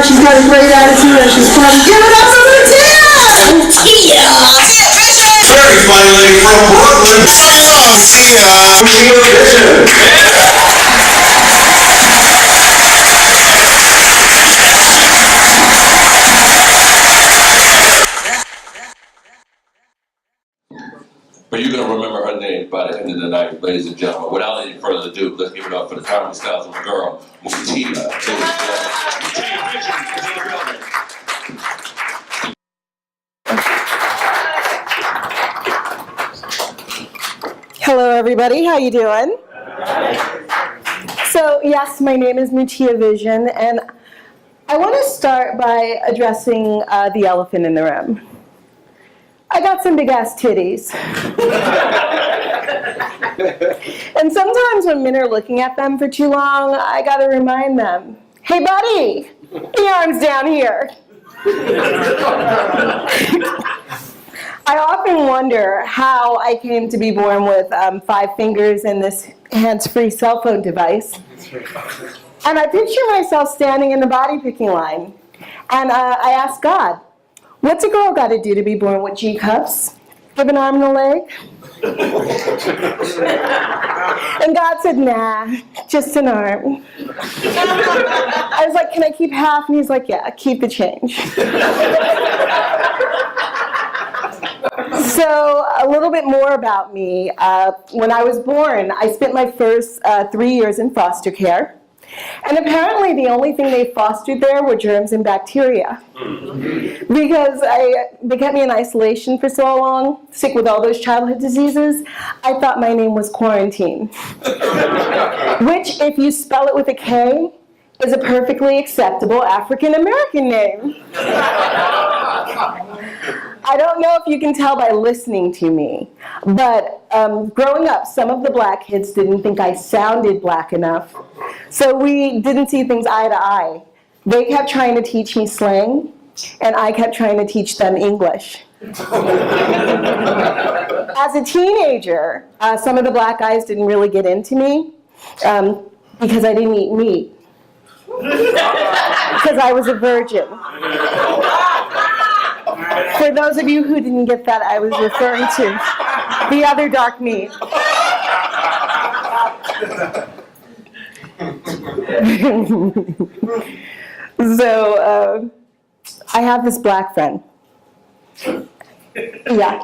She's got a great attitude and she's fun. Give it up for Mutiya! Mutiya! Very funny lady from Brooklyn. Mutiya! Mutiya Vision! But you're going to remember her name by the end of the night, ladies and gentlemen. Without any further ado, let's give it up for the Comedy Styles of a girl, Mutiya. Hello, everybody. How you doing? So, yes, my name is Mutiya Vision, and I want to start by addressing the elephant in the room. I got some big-ass titties. And sometimes when men are looking at them for too long, I got to remind them, hey, buddy, the arm's down here. I often wonder how I came to be born with 5 fingers and this hands-free cell phone device. And I picture myself standing in the body picking line. And I asked God, what's a girl got to do to be born with G-cups? Give an arm and a leg? And God said, nah, just an arm. I was like, can I keep half? And he's like, yeah, keep the change. So a little bit more about me. When I was born, I spent my first 3 years in foster care. And apparently the only thing they fostered there were germs and bacteria. Because they kept me in isolation for so long, sick with all those childhood diseases, I thought my name was Quarantine. Which, if you spell it with a K, is a perfectly acceptable African-American name. I don't know if you can tell by listening to me, but growing up, some of the black kids didn't think I sounded black enough, so we didn't see things eye to eye. They kept trying to teach me slang, and I kept trying to teach them English. As a teenager, some of the black guys didn't really get into me because I didn't eat meat, because I was a virgin. For those of you who didn't get that, I was referring to the other dark meat. So, I have this black friend. Yeah.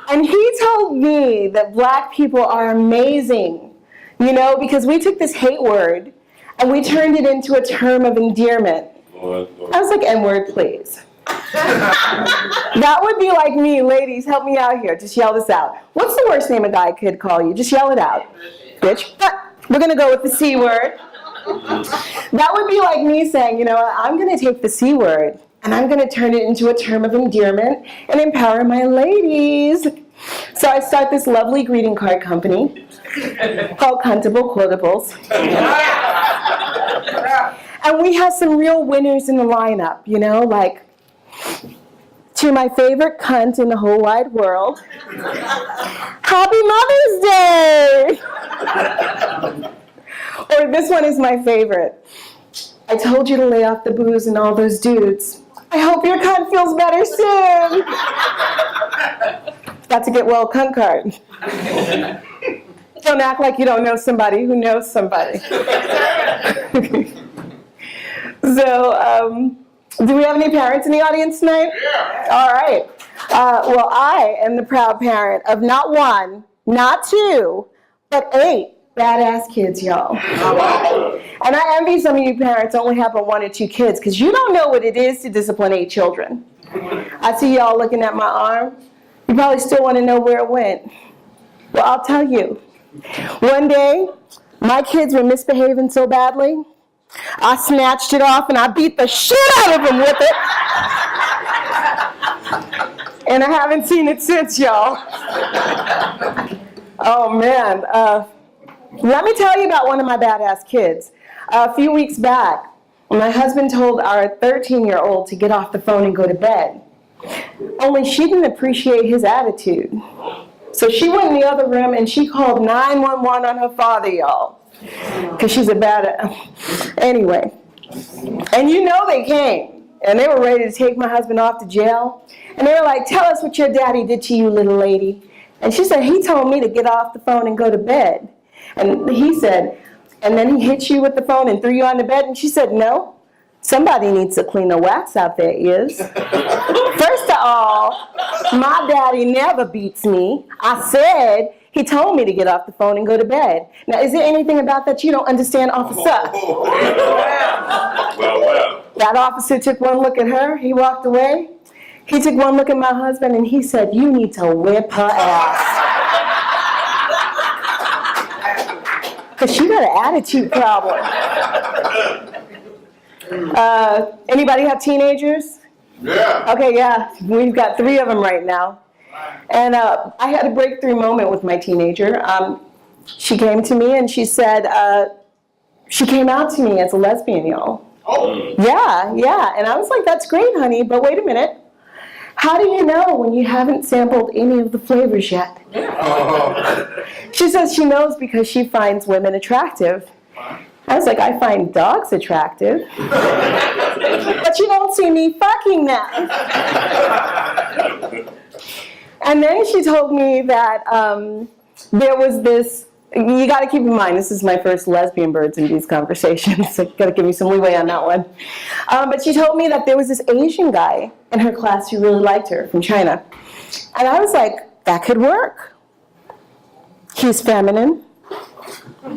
And he told me that black people are amazing, you know, because we took this hate word and we turned it into a term of endearment. I was like, N-word, please. That would be like me. Ladies, help me out here. Just yell this out. What's the worst name a guy could call you? Just yell it out. Bitch. But we're going to go with the C word. That would be like me saying, you know, I'm going to take the C word and I'm going to turn it into a term of endearment and empower my ladies. So I start this lovely greeting card company called Cuntable Quotables. And we have some real winners in the lineup, you know, like, to my favorite cunt in the whole wide world, Happy Mother's Day! Or this one is my favorite. I told you to lay off the booze and all those dudes. I hope your cunt feels better soon. Got to get well cunt card. Don't act like you don't know somebody who knows somebody. So, do we have any parents in the audience tonight? Yeah. All right. Well, I am the proud parent of not 1, not 2, but 8 badass kids, y'all. And I envy some of you parents who only have 1 or 2 kids, because you don't know what it is to discipline 8 children. I see y'all looking at my arm. You probably still want to know where it went. Well, I'll tell you. One day, my kids were misbehaving so badly, I snatched it off and I beat the shit out of them with it. And I haven't seen it since, y'all. Oh, man. Let me tell you about one of my badass kids. A few weeks back, my husband told our 13-year-old to get off the phone and go to bed. Only she didn't appreciate his attitude. So she went in the other room and she called 911 on her father, y'all. Because she's a bad... Anyway, And you know they came. And they were ready to take my husband off to jail. And they were like, tell us what your daddy did to you, little lady. And she said, he told me to get off the phone and go to bed. And he said, and then he hit you with the phone and threw you on the bed. And she said, no. Somebody needs to clean the wax out their ears. First of all, my daddy never beats me. I said he told me to get off the phone and go to bed. Now, is there anything about that you don't understand, officer? Well. That officer took one look at her. He walked away. He took one look at my husband, and he said, you need to whip her ass. Because she got an attitude problem. Anybody have teenagers? Yeah. Okay, yeah. We've got 3 of them right now. And I had a breakthrough moment with my teenager. She came to me and she said, she came out to me as a lesbian, y'all. Oh. Yeah. And I was like, that's great, honey, but wait a minute. How do you know when you haven't sampled any of the flavors yet? She says she knows because she finds women attractive. I was like, I find dogs attractive. But you don't see me fucking them. And then she told me that there was this, you got to keep in mind, this is my first lesbian birds in these conversations, so you got to give me some leeway on that one. But she told me that there was this Asian guy in her class who really liked her from China. And I was like, that could work. He's feminine.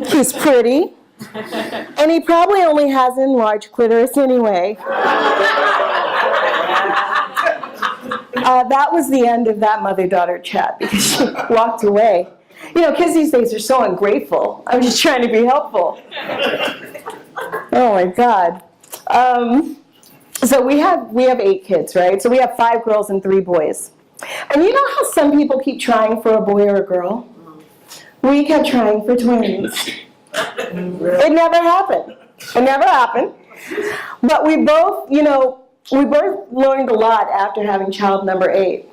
He's pretty. And he probably only has an enlarged clitoris anyway. That was the end of that mother-daughter chat because she walked away. You know, kids these days are so ungrateful. I'm just trying to be helpful. Oh my God. So we have 8 kids, right? So we have 5 girls and 3 boys. And you know how some people keep trying for a boy or a girl? We kept trying for twins. It never happened. But we both learned a lot after having child number 8.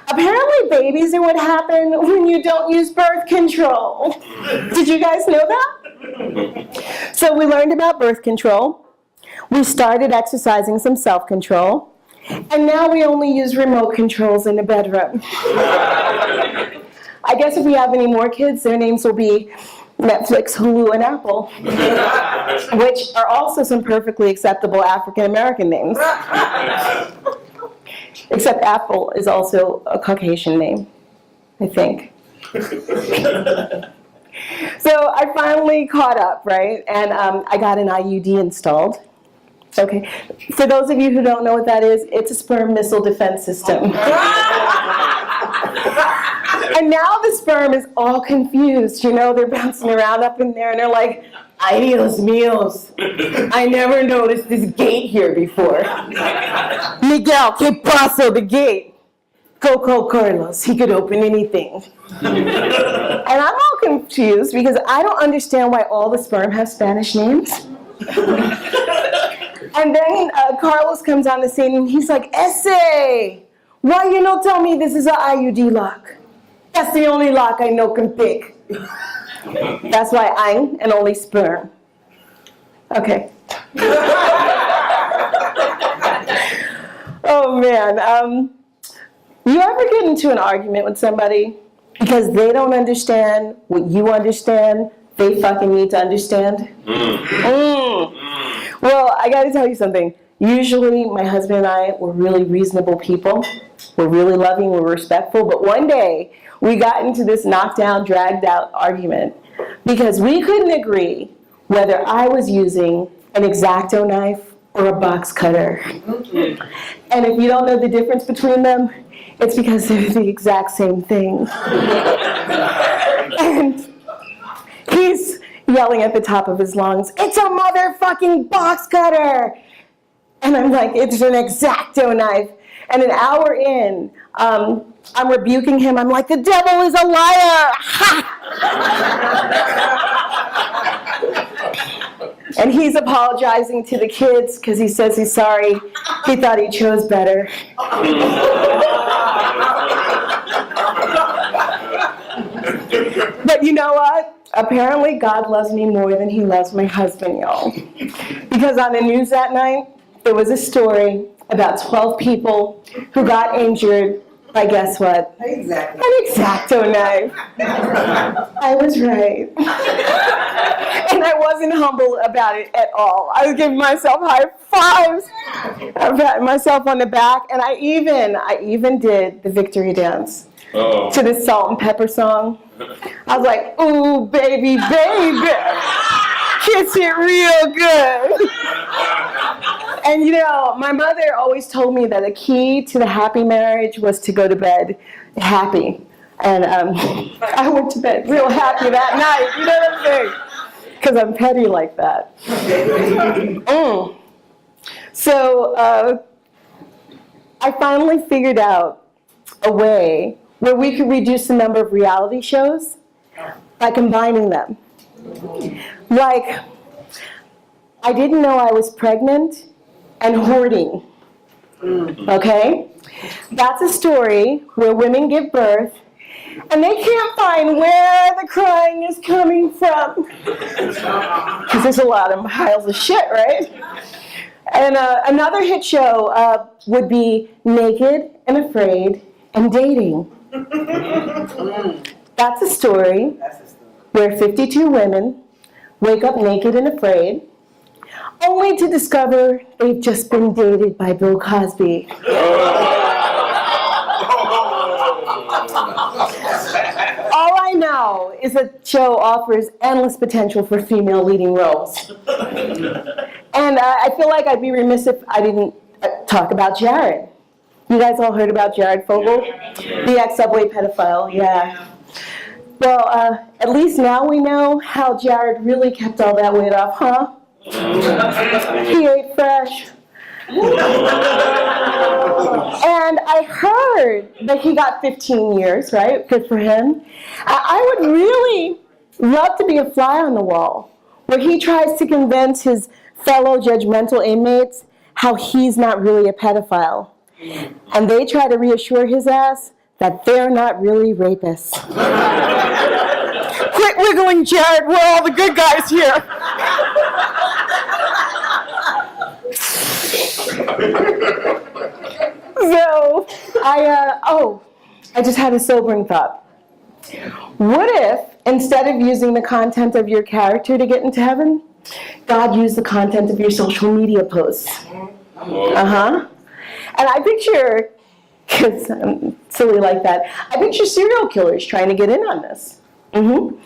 Apparently babies are what happen when you don't use birth control. Did you guys know that? So we learned about birth control. We started exercising some self-control. And now we only use remote controls in the bedroom. I guess if we have any more kids, their names will be Netflix, Hulu, and Apple, which are also some perfectly acceptable African-American names. Except Apple is also a Caucasian name, I think. So I finally caught up, right? And I got an IUD installed. Okay. For those of you who don't know what that is, it's a sperm missile defense system. And now the sperm is all confused. You know, they're bouncing around up in there, and they're like, ay Dios míos, I never noticed this gate here before. Miguel, ¿qué pasó? The gate. Coco Carlos, he could open anything. And I'm all confused because I don't understand why all the sperm have Spanish names. And then Carlos comes on the scene and he's like, Ese, why you not tell me this is an IUD lock? That's the only lock I know can pick. That's why I'm and only sperm. Okay. Oh man. You ever get into an argument with somebody because they don't understand what you understand, they fucking need to understand? Well, I gotta tell you something. Usually my husband and I were really reasonable people. We're really loving, we're respectful, but one day we got into this knockdown, dragged out argument because we couldn't agree whether I was using an X-Acto knife or a box cutter. And if you don't know the difference between them, it's because they're the exact same thing. And he's yelling at the top of his lungs, it's a motherfucking box cutter! And I'm like, it's an X-Acto knife. And an hour in, I'm rebuking him. I'm like, the devil is a liar! Ha! And he's apologizing to the kids because he says he's sorry. He thought he chose better. But you know what? apparently God loves me more than he loves my husband, y'all. Because on the news that night, there was a story about 12 people who got injured by, guess what? Exactly. An X-Acto knife. I was right. And I wasn't humble about it at all. I was giving myself high fives. I patted myself on the back, and I even did the victory dance to the Salt and Pepper song. I was like, ooh, baby, baby, kiss it real good. And you know, my mother always told me that the key to the happy marriage was to go to bed happy. And I went to bed real happy that night, you know what I'm saying? Because I'm petty like that. So I finally figured out a way where we could reduce the number of reality shows by combining them. Like, I didn't know I was pregnant and hoarding. Okay? That's a story where women give birth and they can't find where the crying is coming from. Because there's a lot of piles of shit, right? And another hit show would be Naked and Afraid and Dating. That's a story where 52 women wake up naked and afraid, only to discover they've just been dated by Bill Cosby. All I know is that show offers endless potential for female leading roles. And I feel like I'd be remiss if I didn't talk about Jared. You guys all heard about Jared Fogle? The ex-Subway pedophile, yeah. Well, at least now we know how Jared really kept all that weight off, huh? He ate fresh. And I heard that he got 15 years, right? Good for him. I would really love to be a fly on the wall where he tries to convince his fellow judgmental inmates how he's not really a pedophile. And they try to reassure his ass that they're not really rapists. Quit wiggling, Jared. We're all the good guys here. So, I just had a sobering thought. What if, instead of using the content of your character to get into heaven, God used the content of your social media posts? And I picture, because I'm silly like that, I picture serial killers trying to get in on this. And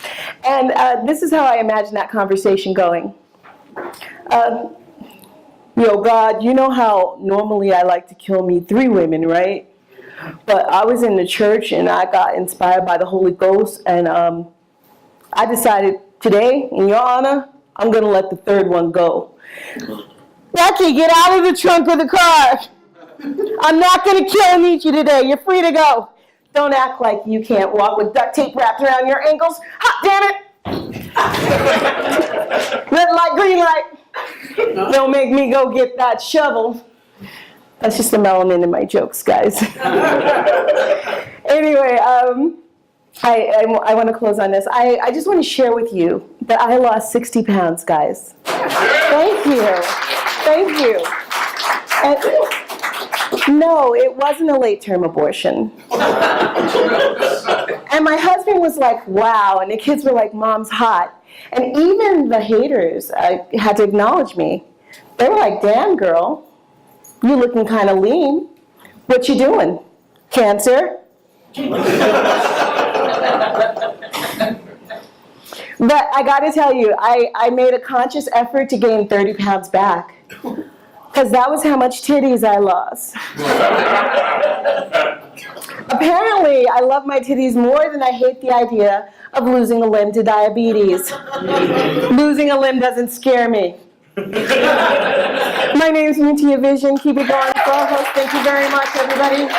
this is how I imagine that conversation going. Yo, God, you know how normally I like to kill me 3 women, right? But I was in the church and I got inspired by the Holy Ghost, and I decided today, in your honor, I'm going to let the 3rd one go. Becky, get out of the trunk of the car. I'm not going to kill and eat you today. You're free to go. Don't act like you can't walk with duct tape wrapped around your ankles. Hot damn it. Red light, green light. Don't make me go get that shovel. That's just the melanin in my jokes, guys. Anyway, I want to close on this. I just want to share with you that I lost 60 pounds, guys. Thank you. Thank you. And no, it wasn't a late-term abortion. And my husband was like, wow, and the kids were like, Mom's hot. And even the haters had to acknowledge me. They were like, damn, girl, you looking kind of lean. What you doing? Cancer? But I got to tell you, I made a conscious effort to gain 30 pounds back. Because that was how much titties I lost. Apparently, I love my titties more than I hate the idea of losing a limb to diabetes. Losing a limb doesn't scare me. My name's Mutiya Vision. Keep it going, co-host. Thank you very much, everybody.